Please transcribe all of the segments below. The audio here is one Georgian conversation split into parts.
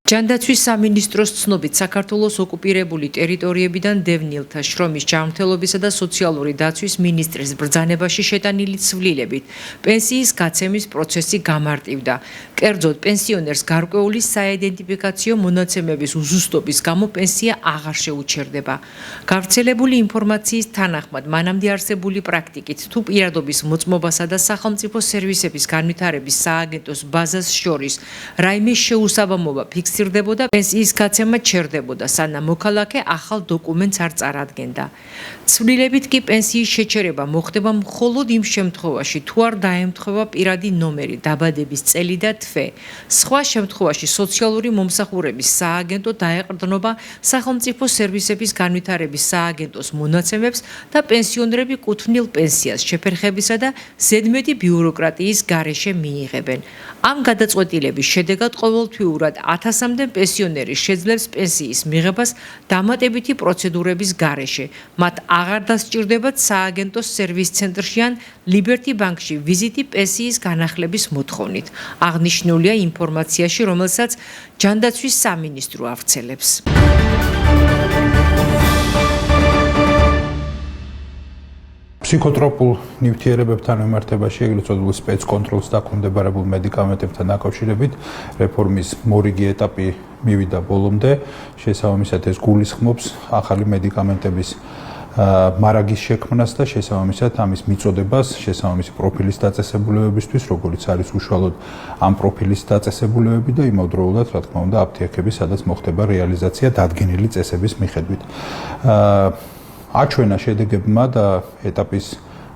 ჯანდაცვის სამინისტროს ცნობით საქართველოს ოკუპირებული ტერიტორიებიდან დევნილთა შრომის ჯანმრთელობისა და სოციალური დაცვის მინისტრის ბრძანებაში შეტანილი ცვლილებით პენსიის გაცემის პროცესი გამარტივდა. კერძოდ, პენსიონერს გარკვეული საიდენტიფიკაციო მონაცემების უზუსტობის გამო პენსია აღარ შეუჩერდება. გავრცელებული ინფორმაციის თანახმად, მანამდე არსებული პრაქტიკით, თუ პირადობის მოწმობასა და სახელმწიფო სერვისების განვითარების სააგენტოს ბაზას შორის რაიმე შეუსაბამობა ფიქსირდებოდა, პენსიის გაცემა ჩერდებოდა, სანამ მოქალაქე ახალ დოკუმენტს არ წარადგენდა. ცვლილებით კი პენსიის შეჩერება მოხდება მხოლოდ იმ შემთხვევაში, თუ არ დაემთხვევა პირადი ნომერი, დაბადების წელი და თვე. სხვა შემთხვევაში სოციალური მომსახურების სააგენტო დაეყრდნობა სახელმწიფო სერვისების განვითარების სააგენტოს მონაცემებს და პენსიონერები კუთვნილ პენსიას შეფერხებისა და ზედმეტი ბიუროკრატიის გარეშე მიიღებენ. ამ გადაწყვეტილების შედეგად ყოველთვიურად 1000-მდე პენსიონერი შეძლებს პენსიის მიღებას დამატებითი პროცედურების გარეშე. მათ აღარ დასჭირდებათ სააგენტოს სერვის ცენტრში ან ლიბერტი ბანკში ვიზიტი პენსიის განახლების მოთხოვნით. აღნიშნულია ინფორმაციაში, რომელსაც ჯანდაცვის სამინისტრო ავრცელებს. ფსიქოტროპულ ნივთიერებებთან მიმართებაში ეგრეთ წოდებული სპეცკონტროლს დაქვემდებარებულ მედიკამენტებთან დაკავშირებით რეფორმის მორიგი ეტაპი მივიდა ბოლომდე. შესაბამისად ეს გულისხმობს ახალი მედიკამენტების მარაგის შექმნას და შესაბამისად ამის მიწოდებას შესაბამისი პროფილის დაწესებულებებისთვის, როგორც არის უშუალოდ ამ პროფილის დაწესებულებები და იმავდროულად, რა თქმა უნდა, აფთიაქები, სადაც მოხდება რეალიზაცია დადგენილი წესების მიხედვით. აჩვენა შედეგებმა და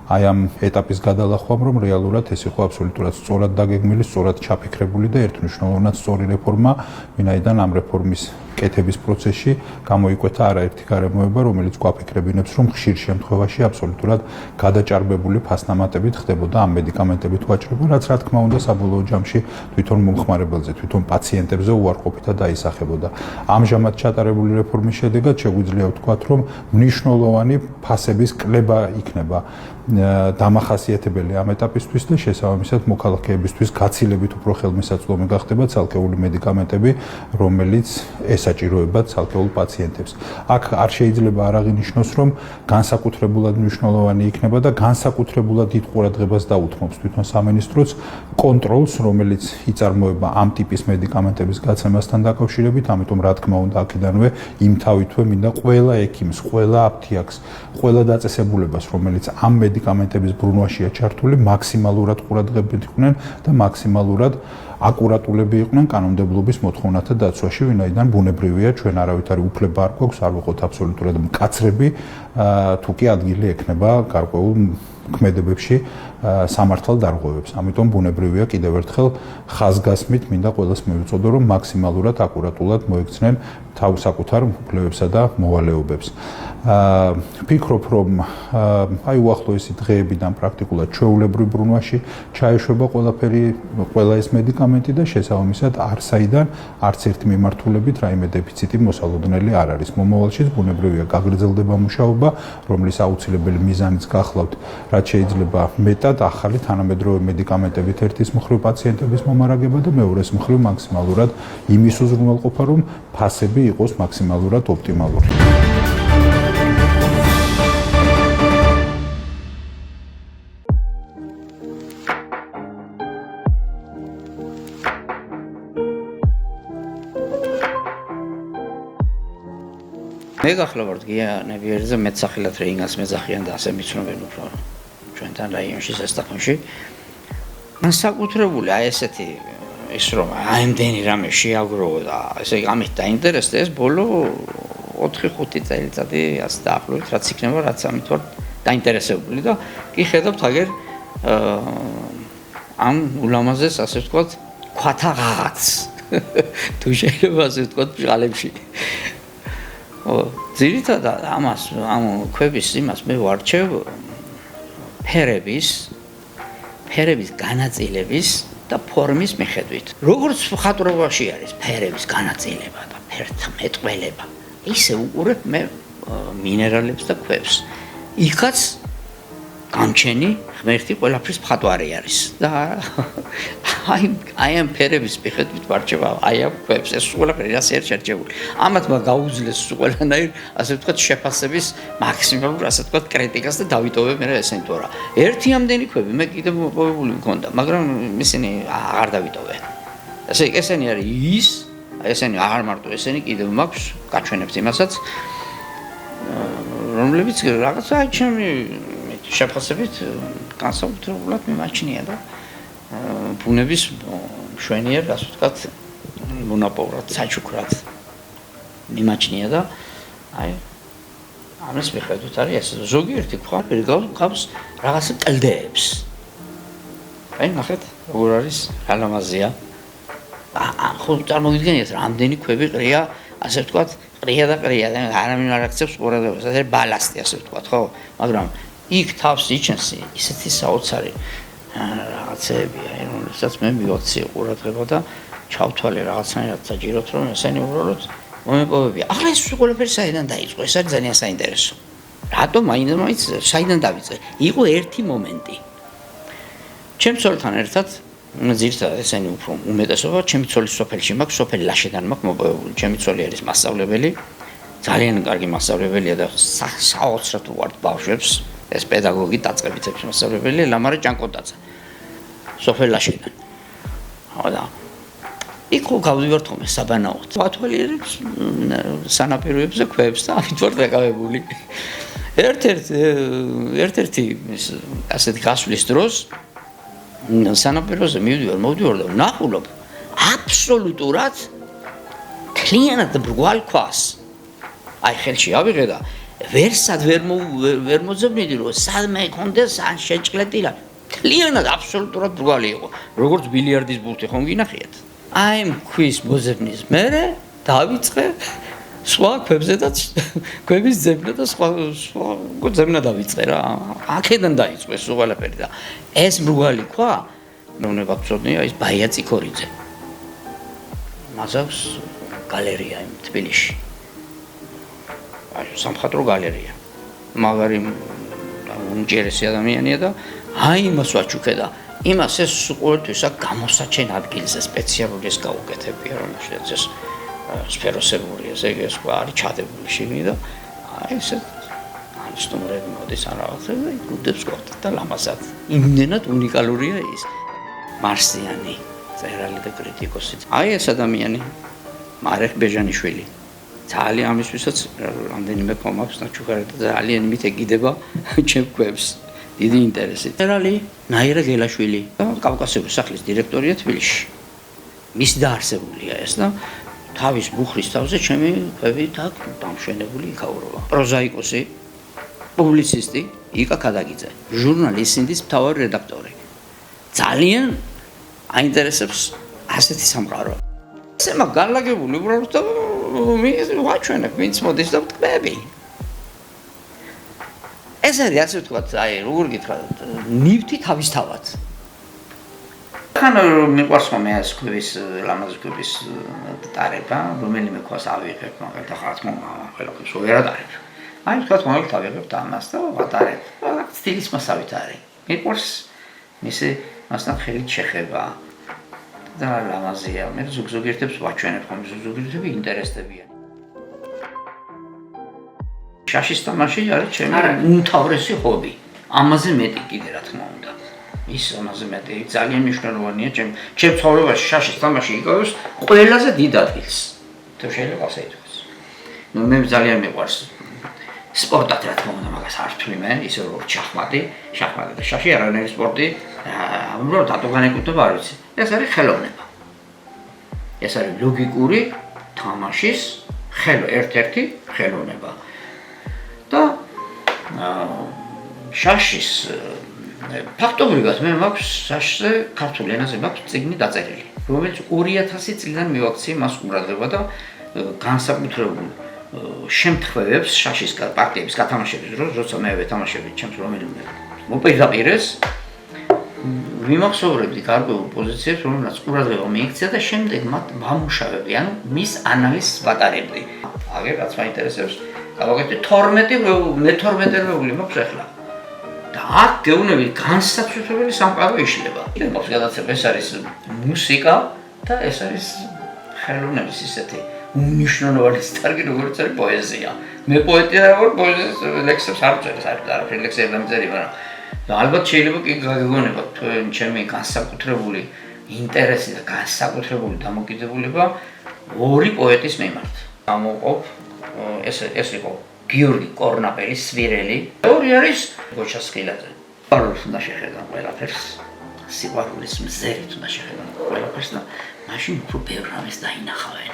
აი ამ ეტაპის გადალახვამ, რომ რეალურად ეს იყო აბსოლუტურად სწორად დაგეგმილი, სწორად ჩაფიქრებული და ერთმნიშვნელოვნად სწორი რეფორმა, ვინაიდან ამ რეფორმის კეთების პროცესში გამოიკვეთა არაერთი გარემოება, რომელიც გვაფიქრებინებს, რომ ხშირ შემთხვევაში აბსოლუტურად გადაჭარბებული ფასნამატებით ხდებოდა ამ მედიკამენტებით ვაჭრობა, რაც რა თქმა უნდა საბოლოო ჯამში თვითონ მომხმარებელზე, თვითონ პაციენტებზე უარყოფითად დაისახებოდა. ამჟამად ჩატარებული რეფორმის შედეგად შეგვიძლია ვთქვათ, რომ მნიშვნელოვანი ფასების კლება იქნება დამახასიათებელი ამ ეტაპისთვის და შესაბამისად მოქალაქეებისთვის გაცილებით უფრო ხელმისაწვდომი გახდება ცალკეული მედიკამენტები, რომელიც ესაჭიროებათ ცალკეულ პაციენტებს. აქ არ შეიძლება არ აღინიშნოს, რომ განსაკუთრებულად მნიშვნელოვანი იქნება და განსაკუთრებულად დიდ ყურადღებას დაუთმობს თვითონ სამინისტროც კონტროლს, რომელიც იწარმოება ამ ტიპის მედიკამენტების გაცემასთან დაკავშირებით, ამიტომ რა თქმა უნდა აქედანვე იმთავითვე მინდა ყველა ექიმს, ყველა აფთიაქს, ყველა დაწესებულებას, რომელიც ამ მედიკამენტების ბრუნვაშია ჩართული, მაქსიმალურად ყურადღებით იყვნენ და მაქსიმალურად აკურატულები იყვნენ კანონმდებლობის მოთხოვნათა დაცვაში, ვინაიდან ბუნებრივია ჩვენ არავითარი უფლება არ გვაქვს, არ ვიყოთ აბსოლუტურად მკაცრები, თუ კი ადგილი ექნება გარკვეულ ქმედებებში სამართალ დარღვევებს. ამიტომ ბუნებრივია კიდევ ერთხელ ხაზგასმით მინდა ყველას მივუწოდო, რომ მაქსიმალურად აკურატულად მოექცნენ თავსაკუთარ უფლებებსა და მოვალეობებს. ვფიქრობ, რომ აი უახლოესი დღეებიდან პრაქტიკულად ჩვეულებრივ ბრუნვაში ჩაეშვება ყველა ეს მედიკამენტი და შესაბამისად არსაიდან არც ერთი მიმართულებით რაიმე დეფიციტი მოსალოდნელი არ არის. მომავალშიც ბუნებრივია გაგრძელდება მუშაობა, რომლის აუცილებელი მიზანიც გახლავთ, რაც შეიძლება მეტად ახალი თანამედროვე მედიკამენტებით ერთის მხრივ პაციენტების მომარაგება და მეორეს მხრივ მაქსიმალურად იმის უზრუნველყოფა, რომ ფასები იყოს მაქსიმალურად ოპტიმალური. მე გახლავართ გიანებიერზე მეტსახელად რეინას მეძახიან და ასე მიცნობენ უფრო ჩვენთან რაიონში სასტაფონში. მან საკუთრებული აი ესეთი ის რომ აიმდენი რამე შეაგროვა და ესე ამით დაინტერესდა ეს ბოლო 4-5 წელიწადი ასე დაახლოებით რაც იქნება რაც ამით ვარ დაინტერესებული და კი ხედავთ აგერ ამ ულამაზეს ასე ვთქვათ ქვათაღაც თუ შეიძლება ასე ვთქვათ ჟალებში ძირითადად ამ ქვების იმას მე ვარჩევ ფერების განაწილების და ფორმის მიხედვით. როგორც მხატვრობაში არის ფერების განაწილება და ფერთა მეტყველება, ისე უყურებ მე მინერალებს და ქვებს. იქაც გამჩენი ღმერთი ყველაფრის მხატვარი არის და აი ამ ფერების მიხედვით ვარჩევა აი ამ ქვებს ეს ყველაფერი ასე ერთ შერჩეული ამათ გაუძლეს ყველანაირ ასე ვთქვათ შეფასების მაქსიმალურ ასე ვთქვათ კრიტიკას და დავიტოვე მე ესენი თორა ერთი ამდენი ქვები მე კიდევ მოპოვებული მქონდა მაგრამ ისინი აღარ დავიტოვე ესენი არის ის ესენი აღარ მარტო ესენი კიდევ მაქვს გაჩვენებთ იმასაც რომლებიც რაღაცა ჩემი შეფასებით განსაკუთრებულად მიმაჩნია და ბუნების მშვენიერ ასე ვთქვათ მონაპოვრად საჩუქრად მიმაჩნია და აი ამის მიხედვით არის ეს ზოგიერთი ხარ გავს რაღაცა კლდეებს აი ნახეთ როგორ არის რა ლამაზია ხო წარმოგიდგენიათ რამდენი ქვები ყრია ასე ვთქვათ ყრია და არავინ არ აქცევს ყურადღებას ეს ბალასტი ასე ვთქვათ ხო მაგრამ იქ თავს იჩენს ისეთი საოცარი რაღაცებია რომელსაც მე მივაქციე ყურადღება და ჩავთვალე რაღაცნაირად საჭიროთ რომ ესენი უბრალოდ მომეპოვებია ახლა ეს ყველაფერი საიდან დაიწყო ეს არის ძალიან საინტერესო რატომ მაინც საიდან დავიწყე იყო ერთი მომენტი ჩემ ცოლთან ერთად ზირთადად ესენი უფრო უმეტესობა ჩემი ცოლის სოფელში მაქვს სოფელი ლაშედან მაქვს მოპოვებული ჩემი ცოლი არის მასწავლებელი ძალიან კარგი მასწავლებელია და საოცრად უყვართ ბავშვებს ეს პედაგოგი დაწყებითებს მასწავლებელი ლამარე ჭანკოტაძე სოფელი ლაშედან ხოდა იქ ხო გავდივართ ხოლმე საბანაოდ ვათვალიერებს სანაპიროებზე ქვებს და ამით ვარ დაკავებული ერთ-ერთი ასეთი გასვლის დროს სანაპიროზე მოვდივარ და ვნახულობ აბსოლუტურად თლიანად მრგვალ ქვას აი ხელში ავიღე და ვერსად ვერ მოძებნიდი რომ სადმე კონდეს ან შეჭლეტილა თლიანად აბსოლუტურად მრგვალი იყო როგორც ბილიარდის ბურთი ხომ გინახიათ აი მქვის მოძებნის მერე დავიწყე სხვა ქვებზედაც ქვების ძებნა და სხვა ძებნა დავიწყე რა აქედან დაიწყო ეს ყველაფერი და ეს მრგვალი ქვა მე ვაქცოდნია ის ბაია ციქორიძე მას აქვს გალერეა იმ თბილისში აი სამხატვრო გალერეა მაგარი უმჯერესი ადამიანია და აი იმას ვაჩუქე და იმას ეს ყოველთვის აქ გამოსაჩენ ადგილზე სპეციალური ეს გაუკეთებია რომელშიც ეს სფეროსებური ესე ეს სხვა არის ჩადებული შიგნით და აი ესე ანსტუმრები მოდის ან რაღაცა და გუდებს გვაქვს და ლამაზად იმდენად უნიკალურია ის მარსიანი წერალი და კრიტიკოსი აი ეს ადამიანი მარეხ ბეჟანიშვილი ძალიან ამისთვისაც რამდენიმე კომაქვს ნაჩუქარი და ძალიან მითეკიდება ჩემ ქვებს დიდი ინტერესით წერალი ნაირა გელაშვილი კავკასიური სახლის დირექტორია თბილისში მის დაარსებულია ეს და თავის ბუხრის თავზე ჩემი ქვები და დამშვენებული იქაურობა პროზაიკოსი პუბლიცისტი იკა ქადაგიძე ჟურნალი სინდის მთავარი რედაქტორი ძალიან აინტერესებს ასეთი სამყარო ესე მაგ განლაგებული უბრალოდ და ვაჩვენებ ვინც მოდის და ვტკბები ეს არის ასე ვთქვათ აი როგორ გითხრათ ნივთი თავისთავად ხანა მიყვარს ხოლმე ეს ქვების ლამაზი ქვების დარება რომელიმე ქვას ავიღებ მაგალითად ხარ თქმა ყველაფერს ვერ ადარებ აი ვთქვათ მაგალითად ავიღებ და ამას და ვატარებ სტილის მასავით არის მიყვარს მისი მასთან ხელით შეხება და ლამაზია მე ზოგიერთებს ვაჩვენებ ხოლმე ზოგიერთები ინტერესდებიან შაშის თამაში არის ჩემი უმთავრესი ჰობი ამაზე მეტი კიდე რა თქმა უნდა ის ამაზე მეტი ძალიან მნიშვნელოვანია ჩემ ცხოვრებაში შაშის თამაში იკავებს ყველაზე დიდ ადგილს თუ შეიძლება ასე ითქვას ნუ მე ძალიან მიყვარს სპორტად რა თქმა უნდა მაგას არ ვთვლი მე ისე როგორც შახმატი და შაში არანაირი სპორტი უბრალოდ დატოვან ეკუთვნება არ ვიცი ეს არის ხელოვნება ეს არის ლოგიკური თამაშის ერთ-ერთი ხელოვნება და შაშის ფაქტობრივად მე მაქვს შაშზე ქართულ ენაზე მაქვს წიგნი დაწერილი რომელიც 2000 წლიდან მივაქციე მას ყურადღება და განსაკუთრებულ შემთხვევებს შაშის პარტიების გათამაშების დროს როცა მე ვეთამაშები ჩემს რომელიმე მოპირდაპირეს ვიმახსოვრებდი გარკვეულ პოზიციებს რომელსაც ყურადღება მიიქცია და შემდეგ მათ ვამუშავებდი ანუ მის ანალიზს ვატარებდი აგერ რაც მაინტერესებს გავაკეთე 12 მე 12 რეული მაქვს ახლა და აქ გეუბნებით განსაცვიფრებელი სამყარო იშლება. იმობს გადაცემა, ეს არის მუსიკა და ეს არის ხელოვნების ისეთი უნიშნულოვანი სტარგი, როგორც არის პოეზია. მე პოეტია ვარ, პოეზიის ლექსებს არ ვწერე, არაფერი ლექსები არ მწერია, მაგრამ ალბათ შეიძლება კი გაგიგონებათ თქვენ ჩემი განსაკუთრებული ინტერესი და განსაკუთრებული დამოკიდებულება ორი პოეტის მიმართ. ამოყოფ ეს იყო გიორგი კორნაპელის სვირელი. ორი არის გოჩა სკილაძე. სიყვარულს უნდა შეხედან ყველაფერს. სიყვარულის მზერით უნდა შეხედან ყველაფერს და მაშინ უფრო ბევრ რამეს დაინახავენ.